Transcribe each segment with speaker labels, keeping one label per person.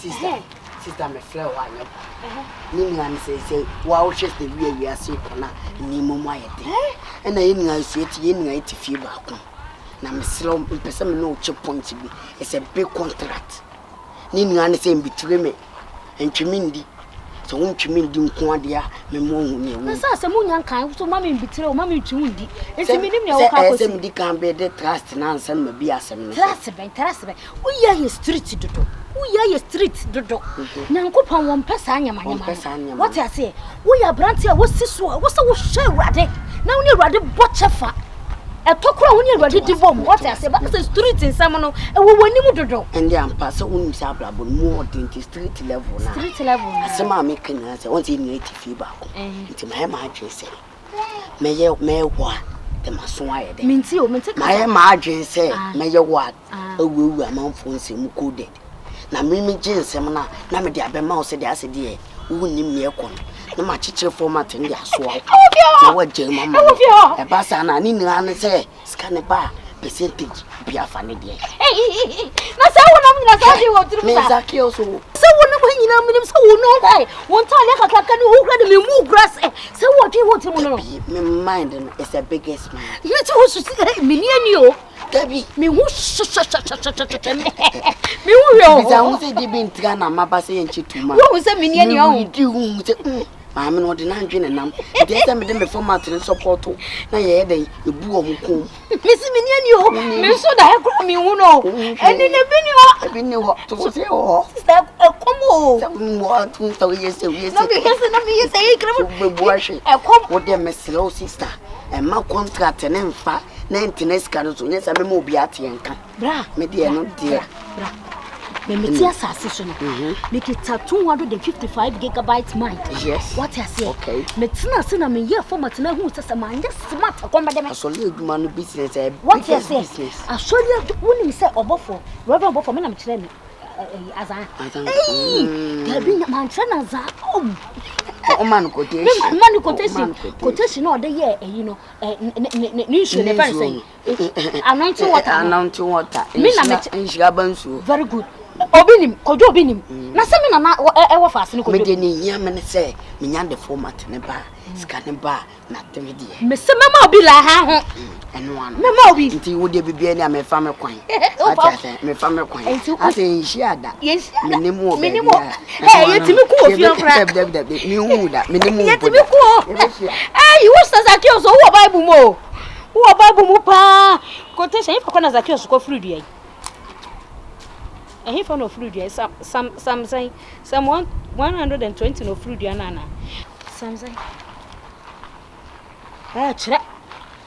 Speaker 1: sister me flow one. Nini and say, wow, just the way we are sick on Nemo Mayete. And I see it in 80 feet back. Now, Miss Slum, in person, no chip point to be. It's a big contract. Nini and say between me and Chimindi. So won't you mean doing Quadia, Memon? Massa, Moon kind, so mammy betray Mammy Chundi. It's a minimum of can't be the trust and answer me be as a trust. We are his street to do. We are your street, Dodo. Nankupon one person, what I say, we are Brantia, what's this one? What's the show, Raddy? Now you're rather butcher fat. A tokro when you're ready to bomb, what I say, but the street in Samano, and we were new to. And the ampassa won't sabla, but more than the street level. Street level, some are making us once in 80 feedback. It's my margin say. May what? The Maswaya. Minty, my margin say, may you what? A woo among phones in Mukuded. Na mimi jinsi mna na me dia be ma o se dia se die wo nim ne ekon na ma chiche format ndi aso na wa je mama e ba sa na ni an se scan ba percentage bi afa ne die na sa wona na sa di wo tru me za ki o so wona mo nyina mo so wo no dai won ta le kakaka ni wo kra de me mu grass se wo di wo tru no me mind is the biggest man me to wo so me ni ani o Debbie, me who me who yo. Say the bin trana mabase en chituma. Who say me ni o do Maame no de nan dwene nam. De say me de me format no support na ye den ebu omko. Me si me ni ani o. Me so da e kro me hu no. Eni ne bi ni ho. Bi ni ho. To say ho. Sister komo. Say mo tun to ye say we say. No me ye say e kro me bu ahwe. E kom. Wo de me slow sister. E ma contract ne mfa. 99 cars so yes me mo bi atenka bra me de no de bra me meti asase so no make it 255 gigabytes mind yes what I say okay me tina se na me ye format na hu sesa man just smart akomba de me asole aduma no business what I say asole woni me say obofo reverend obofo me na me kire ni azan there be man trainer za man quotation no dey here you know ni should never say anointing water me na me nshirabansu very good obinim kojo obinim na se me na e wo fast ni kojo me de ni nyame ne se me nya the format ne ba scan ba na temi de me se mama obi la ha ho eno ano mama obi nti wo de bibia ni me fa me kwan ata me fa me kwan ata nshi ada me ne mu obi yetimi ku ofi okra me hu da me ne mu yetimi ku wo sta zakio so wo bible mo pa quotation if kona zakio so ko fruit ye he for no fruit ye some say some 120 no fruit ye nana some say chire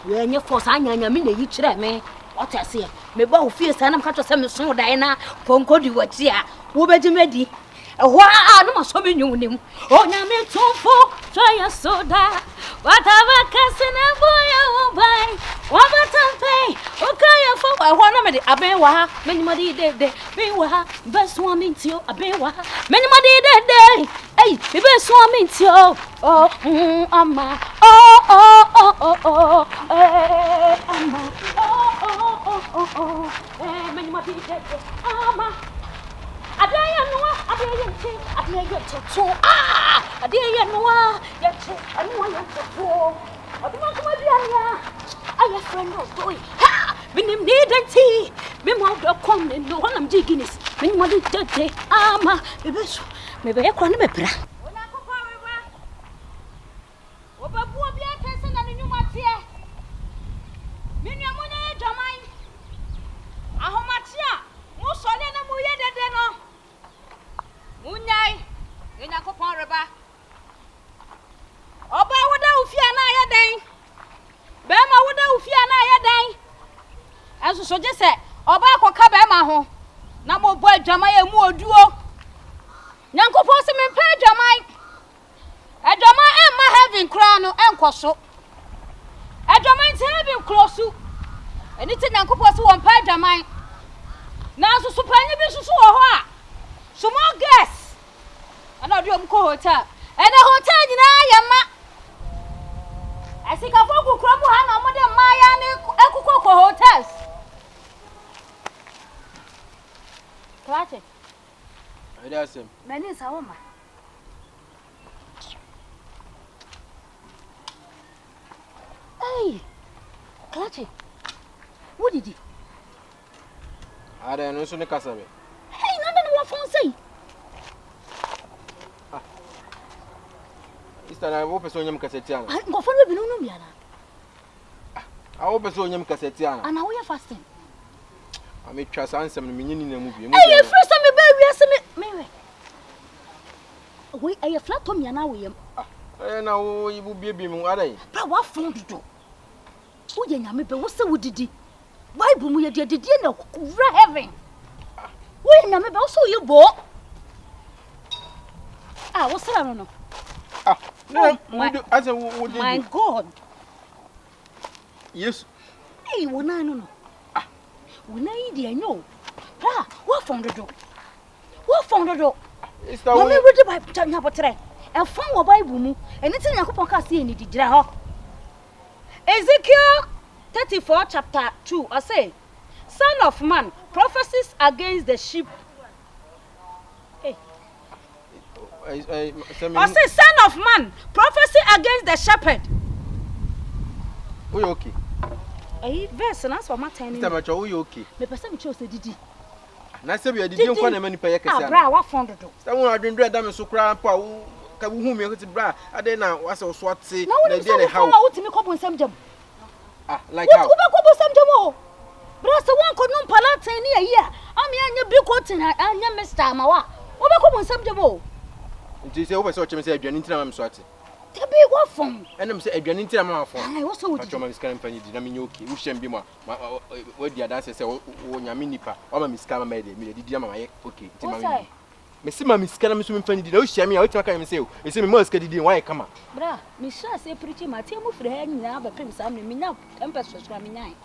Speaker 1: we nye force anya me na yi chire me what I say me ba ofie sanam ka to se me so dai na ponko di wati a wo beji medi ehwa no maso me nyu nim o Nyame tonfo try soda whatever kasena boya wo bai wa batampe o kaya fo ehwa no me di aben wa ha me nyima di de me wa ha best one intio aben wa ha me nyima di de hey me best one intio oh ama oh ama oh me nyima di de ama Adaya noa, adaya nti, adaya toto. Adaya noa, yache, anwa yato. Aduma kuma bianya. Aya friend no toy. Ha! Binim need nti. Me mo do kom no wanam ji Guinness. Me mo di tete. Ama, bebeso. Me be ekwa ne bebra. Ona kopa wewa. Obabu obi atese na nyuma tie. Me nua mo na jaman. Ahomatia. Mo sole na mo ye dede no. Munyai, enya kopon reba. Oba woda ufia na ya den. Be ma woda ufia na ya den. Aso so je se oba akoka be ma ho. Na mo bo adwama ya mu oduo. Nyankopon se me pa adwama. Adwama e ma heaven kra no enkoso. Adwama nti heaven krosu. Eni ti nyankopon se won pa adwama. Na so so panyi bi susu wo ho a. Small guest. I know you go hotel. And the hotel in Ayama. I think I will come hang on with my Eco hotels. Classic.
Speaker 2: I dare say.
Speaker 3: Many is a woman. Hey, Clutchy, what did he?
Speaker 2: I don't know, so the Cassabe.
Speaker 3: Hey, none of what phone say.
Speaker 2: Is that I hope a sonium Cassetiana?
Speaker 3: I go for the Binomiana.
Speaker 2: I hope a sonium Cassetiana.
Speaker 3: And now we are fasting.
Speaker 2: I may trust answer me in the movie.
Speaker 3: Hey, first time baby, Mary. We are flat to me now. We
Speaker 2: are now you will be a beam.
Speaker 3: But what phone to do? Who did Nyame be? What's the wood did? Bible, we did no heaven. We Nyame be also you bought. Ah, what's that? I don't know.
Speaker 2: No, as a would
Speaker 3: my God.
Speaker 2: Yes.
Speaker 3: Hey, when I know. When I eat, I know. Ah, what found the door? What found the door?
Speaker 2: It's the
Speaker 3: one we read the Bible, Tanya Potre, and found a Bible, and it's in a couple of see any did. Ezekiel 34, chapter 2, I say, Son of man, prophecies against the sheep. Hey. I say, Son of man, prophecy against the shepherd.
Speaker 2: We okay.
Speaker 3: Hey, verse and that's what my time.
Speaker 2: Mr. Macho, we okay.
Speaker 3: The person chose the Didi.
Speaker 2: Nasabi, I didn't want many pay.
Speaker 3: Ah, what found the door?
Speaker 2: Someone I didn't read them so cramp. Whom you to bra. I didn't know what's so swat say.
Speaker 3: No one is how to make up on some job.
Speaker 2: Ah, like
Speaker 3: how? Some job. Brother, one could not palate near here. I'm your big cotton and your Mr. Mawa. What about some job?
Speaker 2: It is over such a message. You're into them, swat.
Speaker 3: To be what from?
Speaker 2: And I'm saying, you're into them.
Speaker 3: I also would
Speaker 2: your man's company. Dinaminoki, who shall be more. What the other says, oh, Yaminipa, or my Miss Kama made it. Okay, Miss Mammy Scanam swimming funny. Don't share me out to come and say, it's a most good why come up.
Speaker 3: Bra, Miss Shah say pretty my team of the hand now, but Pim Sam, me now, tempest was coming nine.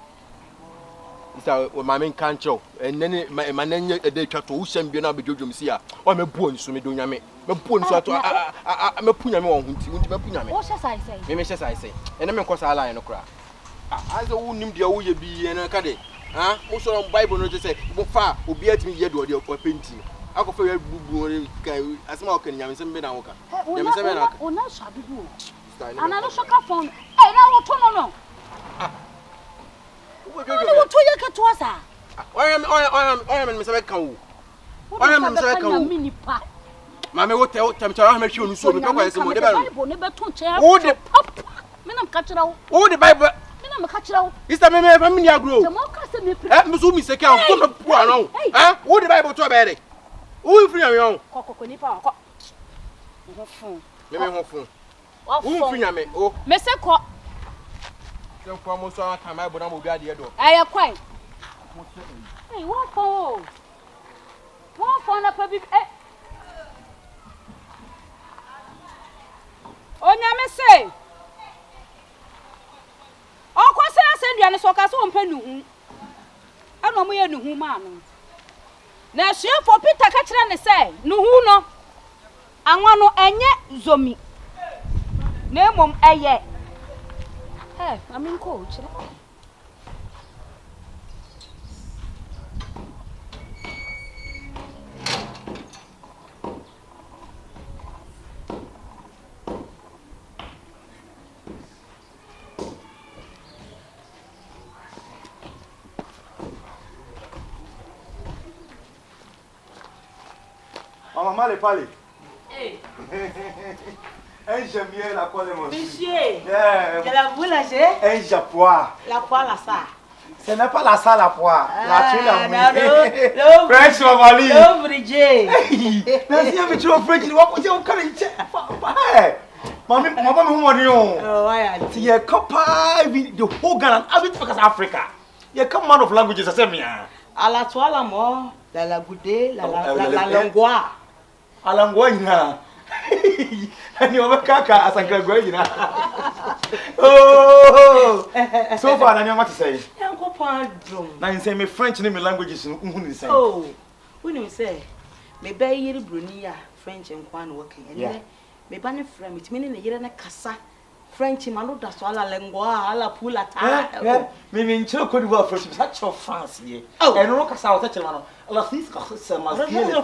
Speaker 2: It's our my main can't show, and then my name a day to who shall be now be Jojo Sia, or my bones, so me do Nyame. My bones are to I'm a punam, who won't be punam. What shall I say? Maybe as I say, and I'm a cause I lie in a cry. As a wound, the old be in a caddy. Ah, also on Bible, not to say, far will be at me yet or painting. I go for your boo as small can you send me now? Oh, no, shall be good. And I don't shock up phone. Hey, now, no. What do you get to us? I am Mr. Cow. I am Mr. Cow. Mamma, what tell them to make you so never to chair. Oh, the pop. Minam catch it out. Oh, the Bible. Minam catch it out. Is that my family? I grew. Mr. Cow. Eh? What the Bible to a berry? Who free your own? Cockonipa. Oh, Mr. Cock. Don't come so I come out, but I'm going to I am quite. Hey, what for? What for a public? Oh, Nyame say. Oh, kwase send you an so ka so mpa nuhu. Ano mo ye nuhu ma no. Na hye for Peter ka kire ne say, nuhu no. Anwa no enye zomi. Na mom eye. Hey, I'm in coach.
Speaker 4: Maman, mal et parler.
Speaker 5: Hey.
Speaker 4: J'aime bien la poêle mon
Speaker 5: Monsieur, la boulanger.
Speaker 4: Un japois.
Speaker 5: La poêle à ça.
Speaker 4: Ce n'est pas la salle à poire. La tuile à
Speaker 5: mouille.
Speaker 4: French Mamali.
Speaker 5: L'ouvrier.
Speaker 4: Merci, mais tu es French. Tu vas poser au carré. Maman,
Speaker 5: oh, yeah.
Speaker 4: See, a copper, the whole Ghana, because Africa. You come out of languages, I say, me.
Speaker 5: À la toile à mort, la goudée, la langua.
Speaker 4: À langua, and you have a caca as a graduate. Oh, so far, I know what to say.
Speaker 5: Uncle Pardon.
Speaker 4: Now, you say me French name languages.
Speaker 5: Oh, when you say, me bay Brunia, French and Quan working, and me banner frame, it meaning a year and a cassa, French man da so ala lengua ala pula ta.
Speaker 4: Me nchiro Cote d'Ivoire French such of France ye. E no kasa o tell man. La fils kasa masquer.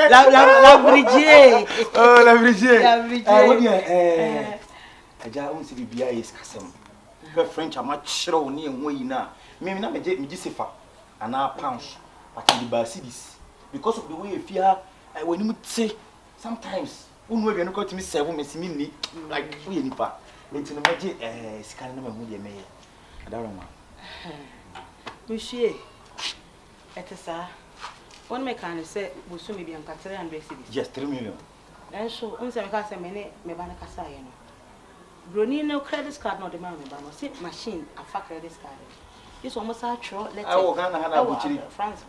Speaker 5: La Brigier.
Speaker 4: Oh la Brigier.
Speaker 5: La Brigier.
Speaker 4: What aja un si bibia is kasam. Her French am chiro ni enwo yi na. Me na me gisefa ana pounds but in the Mercedes because of the way you fear when you say sometimes unu we no got me 7 me ni like we nipa enti no meje scan na mahu de meye adaro ma
Speaker 5: monsieur etesa one me can say we so me bi anka 300 cedis
Speaker 4: just 3 million
Speaker 5: and so unse me ka say me ba na kasa ye no broni no credit card no de ma me ba no say machine afa credit card this almost actual letter
Speaker 4: I Ghana hana buchiri
Speaker 5: France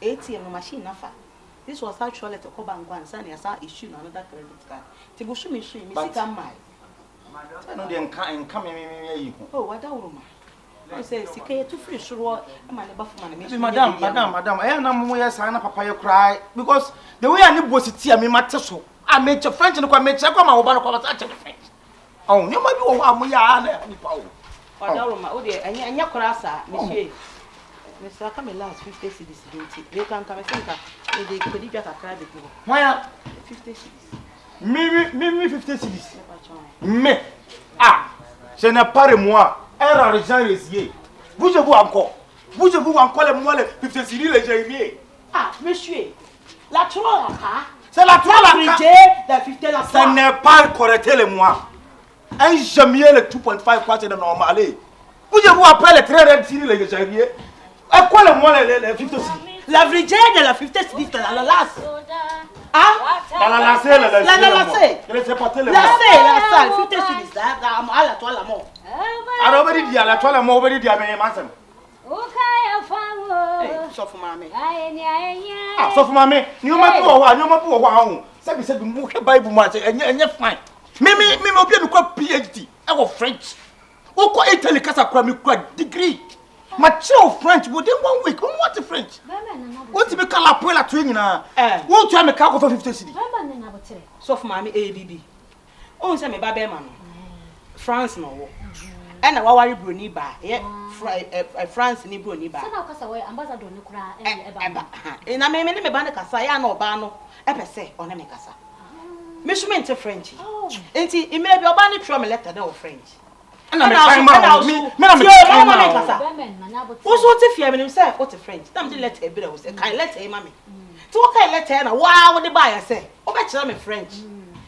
Speaker 5: ATM machine nafa this was actual letter ko bank one say na sa issue another credit card ti go show me sika mai
Speaker 4: no de nka me yi ho
Speaker 5: oh wada uruma I say sika ye to free sure ma ne ba fuma na me
Speaker 4: madam eh na mo ye sa na papa ye cry because the way ani bositi a me mate so a me che French no kwa me che kwa ma wo ba no kwa sa che French oh ni ma bi wo wa mo ya na ni pa wo
Speaker 5: Odaroma, o de anya korasa, monsieur. Mr. Come last 50 cedis dinti. They can come think they could be just a cry before.
Speaker 4: Why
Speaker 5: 50 cedis.
Speaker 4: Me 50 cedis. Me. Ah, je n'ai pas de moi. Un argent résié. Bougez-vous encore les moi les 50 cedis les j'ai.
Speaker 5: Ah, monsieur. La trolla
Speaker 4: c'est la trolla.
Speaker 5: La 50 la.
Speaker 4: Ça n'est pas correcté les mois. Un jamais le 2.5 quoi c'est normal. Bougez-vous après les 3 cedis les j'ai. Et quoi les moi les 50 cedis?
Speaker 5: La vraie de la 50 cedis la lasse. Ah?
Speaker 4: La lasse. Je ne sais pas tellement.
Speaker 5: La salle 50 cedis là à la toile la mort.
Speaker 4: Alors on va dire à la toile la mort on va dire à mes mansem.
Speaker 5: Osofo Maame.
Speaker 4: Ah, Osofo Maame, ni o ma bi wo wa ho. Sabi mu hwe Bible mu ase enye fine. Me obi no kwa PhD. I go French. O ko Italy kasa kwa mi kwa degree. Ma chill French within 1 week. What French? What to be call la poela to nyina. What to me ka go for 50 cedi.
Speaker 5: Osofo Maame ABB. O nse me ba be ma no. France no wo. And wa wari broni ba. France ni broni ba.
Speaker 3: Sana kasa we ambassador ni kura
Speaker 5: e na me ba na kasa ya na oba no e pese one me kasa. Me so me nte French. Enti e me bi oba ni tro me letter na French.
Speaker 4: Na me time ma me na me time ma.
Speaker 5: Wo so te fia me nim say what French. Na me de letter e bi wo say kai letter e ma me. Ti wo kai letter na wa wo de ba ya say wo be kira me French.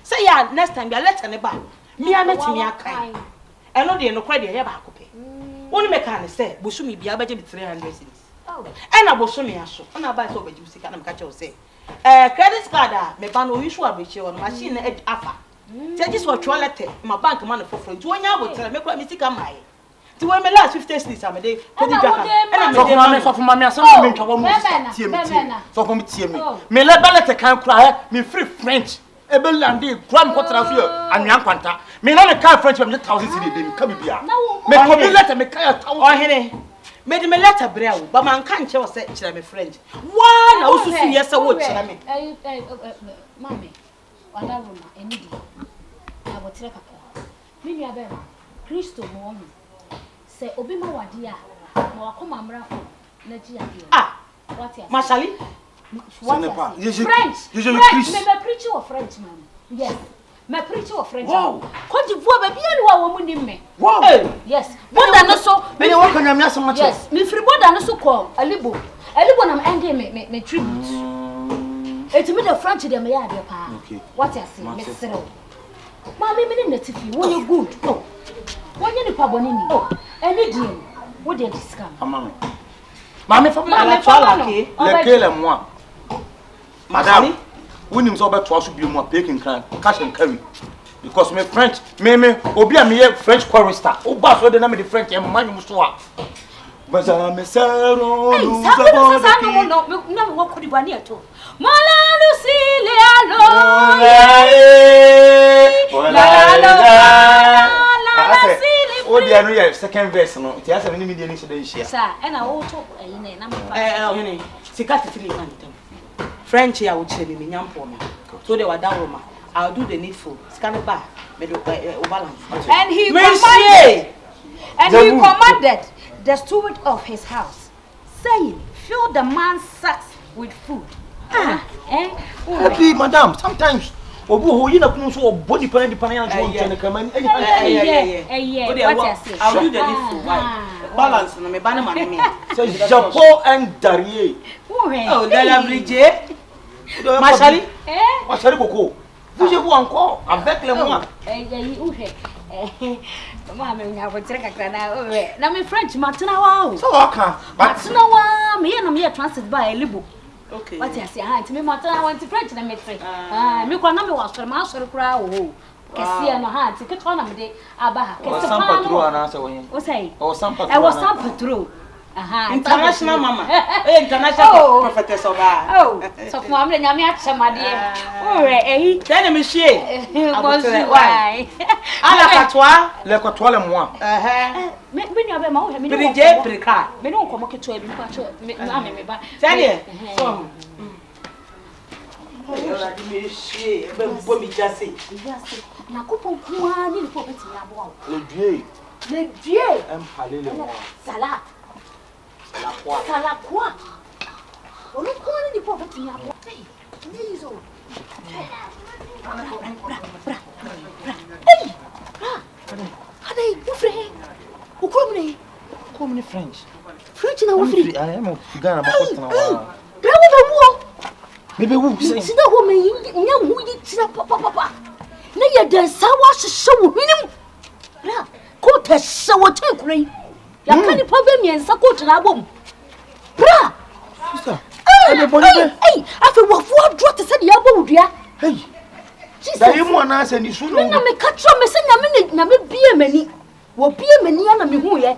Speaker 5: Say ya next time ya letter ne ba. Me a metimi akai. Eno de no kwa de ye ba akope. Woni me kan say bosumi bia ba je 300 cedis. Ena bosumi aso. Ona ba so obaji usika na me ka che o say. Credit card me ba no issue abeche on machine na afa. Say this was toilet my bank man for front. Wonya abotre me kwa me sika mai. Ti we me last 50 cedis am dey credit card. Ena me
Speaker 4: so for mama asem me ntwa mo tie me. So for me tie me. Me le ballet kan kura me free French. Ebe lande kram ko transfer anwan kwanta me na le car French me 1000 cedi dem ka bibia me ko bi letter me ka 1000
Speaker 5: ohene me de me letter bre awo ba man kan che wo se kira me French wa na ususu ye se wo kira me
Speaker 3: mame wala roma enidi abotire kaka me nua be ma Kristo mo mi se obi ma wade a ma wakoma mrafo na ji ade
Speaker 5: ah what ya mashali
Speaker 3: what
Speaker 4: is
Speaker 3: French me preach of French man yes me preach of French
Speaker 4: wow
Speaker 3: Côte d'Ivoire ba bia no wa mo nim me
Speaker 4: wow
Speaker 3: yes boda no so
Speaker 4: me wa kanya me asem ache
Speaker 3: yes me free boda no so ko alibo na ende me tribute etimi the French dem ya ade pa what ya say me sere ma me ni natifi wo you good no wo ni pa boni ni eni die wo de discount
Speaker 4: amame Maame fa la toile le moi. Madame, we nim so beto aso bi mu picking can cash and carry because me French me obi a me French chorister. O ba so de na me the French e manyu so a. Baza me sero nous avons
Speaker 3: no wo ko di bani eto. Mala Lucilia lo.
Speaker 4: O dia no ye second verse no. Ti asa me ni dia ni so dey hia.
Speaker 3: Sa e na wo to na na me fa.
Speaker 5: Ohene sika titiri kan tem. French ya wo kire me nyampo me. So de wada roma. I'll do the needful. Scan it back.
Speaker 3: And he commanded the steward of his house, saying, fill the man's sacks with food.
Speaker 4: Happy madam, sometimes Obu who you know so body pan and come and
Speaker 3: I'll
Speaker 5: do the little balance no me banner man.
Speaker 4: Says Japo and Darie.
Speaker 5: Oh, the lovely J. Mashali?
Speaker 4: Mashali Coco. Vous avez encore avec le moi.
Speaker 3: Maame nya wotre kakra na owe na me French matena wa
Speaker 4: So okay.
Speaker 3: Matena wa me na me transit by Libo.
Speaker 5: Okay.
Speaker 3: What you say? Auntie me matena wa French na me tre. Me kwa na me wa sore ma sore kura o. Kesi no ha ti keto na me de aba ha.
Speaker 4: Kesi San Patro na say wo.
Speaker 3: O say?
Speaker 4: O San Patro.
Speaker 3: I was San Patro.
Speaker 5: International mama. International prophetess oba.
Speaker 3: Oh, so for am nyame achemade. Ore
Speaker 5: Then me shie.
Speaker 3: Why?
Speaker 5: Ala katwa.
Speaker 4: Le kotwa le moi.
Speaker 3: Me nua be ma wo he me
Speaker 5: Brije prika.
Speaker 3: Me no nkomo keto abi kwa cho me ba.
Speaker 5: Tell so. Ora di me shie be bo mi jase.
Speaker 3: Na kupon kwa ni ko beti ya bo.
Speaker 4: Le Dieu.
Speaker 3: Le Dieu.
Speaker 4: Parler le moi.
Speaker 3: Salat. Salat quoi? On ne connaît ni pas beti ya bo. Nizo. Hey! Hey, ouvre. O como
Speaker 4: French.
Speaker 3: French na ouvre.
Speaker 4: I am Ghana ba kosta na wa.
Speaker 3: Bravo be wo.
Speaker 4: Bebe wu sei.
Speaker 3: Sida wo me nya hu yi tira papa. Na ye dan sawa hyehyɛ wo hwenem. Bra, ko ta hyehyɛ wo tenkure. Ya ka ni pa be miensa ko tena abom. Bra.
Speaker 4: Sister. Hey,
Speaker 3: afi wo fu adro te se de abo wudua.
Speaker 4: Hey.
Speaker 3: Jesus.
Speaker 4: Da yemu ana se ni su no.
Speaker 3: Na me ka tro me se na me bie mani. Wo bie mani na me hu ye.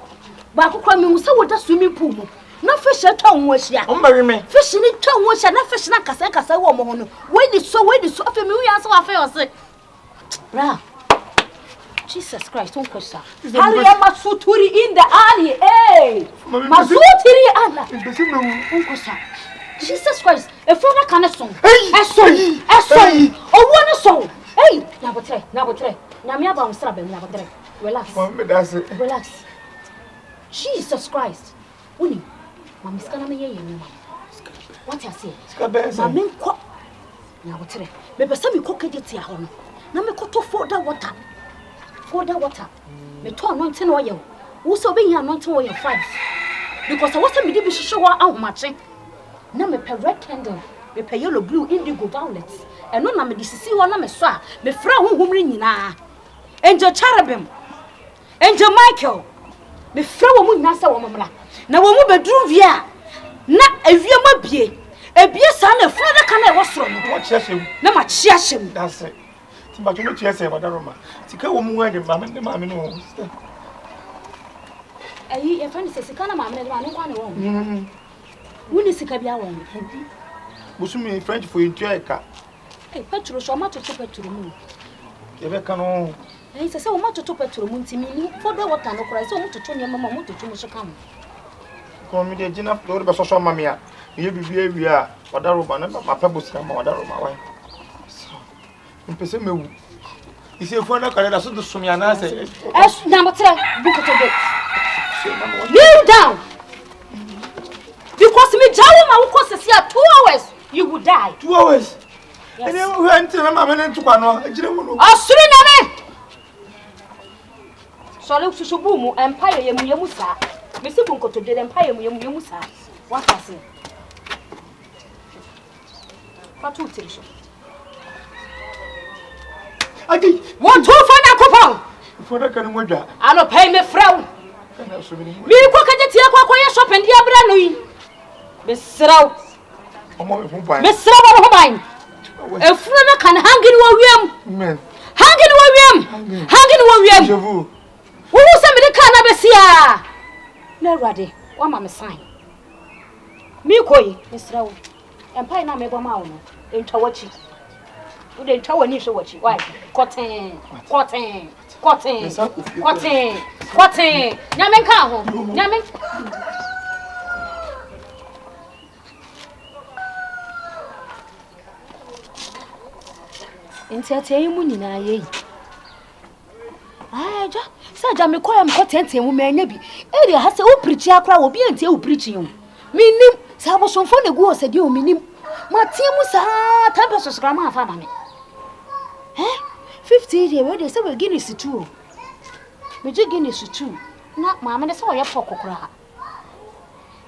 Speaker 3: Ba kokora me hu se wo da swimming pool mu. Na fish twa ho ahia.
Speaker 4: O mbari me.
Speaker 3: Fish ni twa ho ahia na fish na kasa wo mo ho no. We ni so afi me hu ya se wa fa yo se. Bra. Jesus Christ, don't push that. Hallelujah, masuturi in the alley. Hey. Masuturi ana. Jesus Christ. If you can song. A song. Oh, one song. Hey, na botre. Na me aba unsra be na botre. Relax. Relax. Jesus Christ. Uni. Mami skana me ye no. What I say? Mami nko. Na botre. Me pesa me kokedi ti ho no. Na me koto for that water. Me to anointing oil. Wo so be anointing oil 5. Because I was me dey be hwehwe wa ahomache. Na me pe red candle, me pe yellow, blue, indigo, violet. And no na me disisi ho na me so a me fra honhomre nyina. Angel cherubim. Angel Michael. Me fra wo mu nyina sa wo mamra. Na wo mu bedru via. Na avia mabie. Ebie sa na fra da kana e wo soro no.
Speaker 4: What chesem?
Speaker 3: Na ma chiasem.
Speaker 4: That's it. Timba to me chesem badaroma. Tika wo mu we de maame no.
Speaker 3: Ayi e fa ni sesika na maame de ma no kwa ne wo. Wuni sika bia wo.
Speaker 4: Busumi French for Eka.
Speaker 3: Eh petrol so ma to petrol mu.
Speaker 4: Ye be kan o.
Speaker 3: Eh se wo ma to petrol mu ntimi ni fodo water no kora se wo to nyama ma mo to mu so kam.
Speaker 4: Ko mi de jina do be so mama ya. Ye bibia wi a wadaro ba na ma pa busika ma wadaro ma wa. Mpese mewu. Isi efu na kare da so do sumi ana se.
Speaker 3: Na motre buko to get. Kneel down. Because me jawo ma wo kosesi 2 hours you will die.
Speaker 4: 2 hours.
Speaker 3: Yes.
Speaker 4: Ene wo ante na mama ne ntukwa no agire mu no.
Speaker 3: Asuri nyame. So le susubu mu empire yemu sa. Me si bunko to de empire yemu sa. What I say? Fatu tirisho.
Speaker 4: Agi,
Speaker 3: what to find akopon?
Speaker 4: Fona kan mo dwa.
Speaker 3: Ano pay me frau. Mi ko kaje tie kwa ye shop ndi abra no yi. Me sraw.
Speaker 4: Omo me fu ban.
Speaker 3: Me sraw wo ban. Efuna na kan hangin wo wiem.
Speaker 4: Amen.
Speaker 3: Hangin wo wiem.
Speaker 4: Je vous.
Speaker 3: Wo se me de kana besia. Na ruade, wa ma me sign. Mi koyi, me sraw. Empire na me bo ma wo no. Entwa wachi. Wo de entwa wani hwe wachi. Why? Cotton. Nyame ka ho. Nyame. Enti atie mu nyina ye. church am call am content mu me anya bi area ha se wo preach akra wo bi antie wo preaching mu minim sa abosomfo na gu o se di o minim ma tie mu sa ta so skra ma afa ma me 50 area we dey say we Guinness 2 me je Guinness 2 na maame de say wo ye pokokora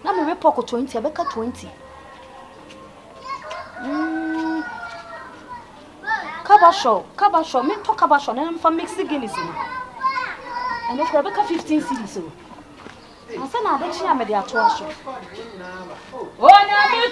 Speaker 3: na me poko 20 abeka 20 Kabasho, me talk kabasho, na mfa mix Guinness no. And if we beka 15 cedis so. Ansa na ade chi amede ato aso. Oh, Nyame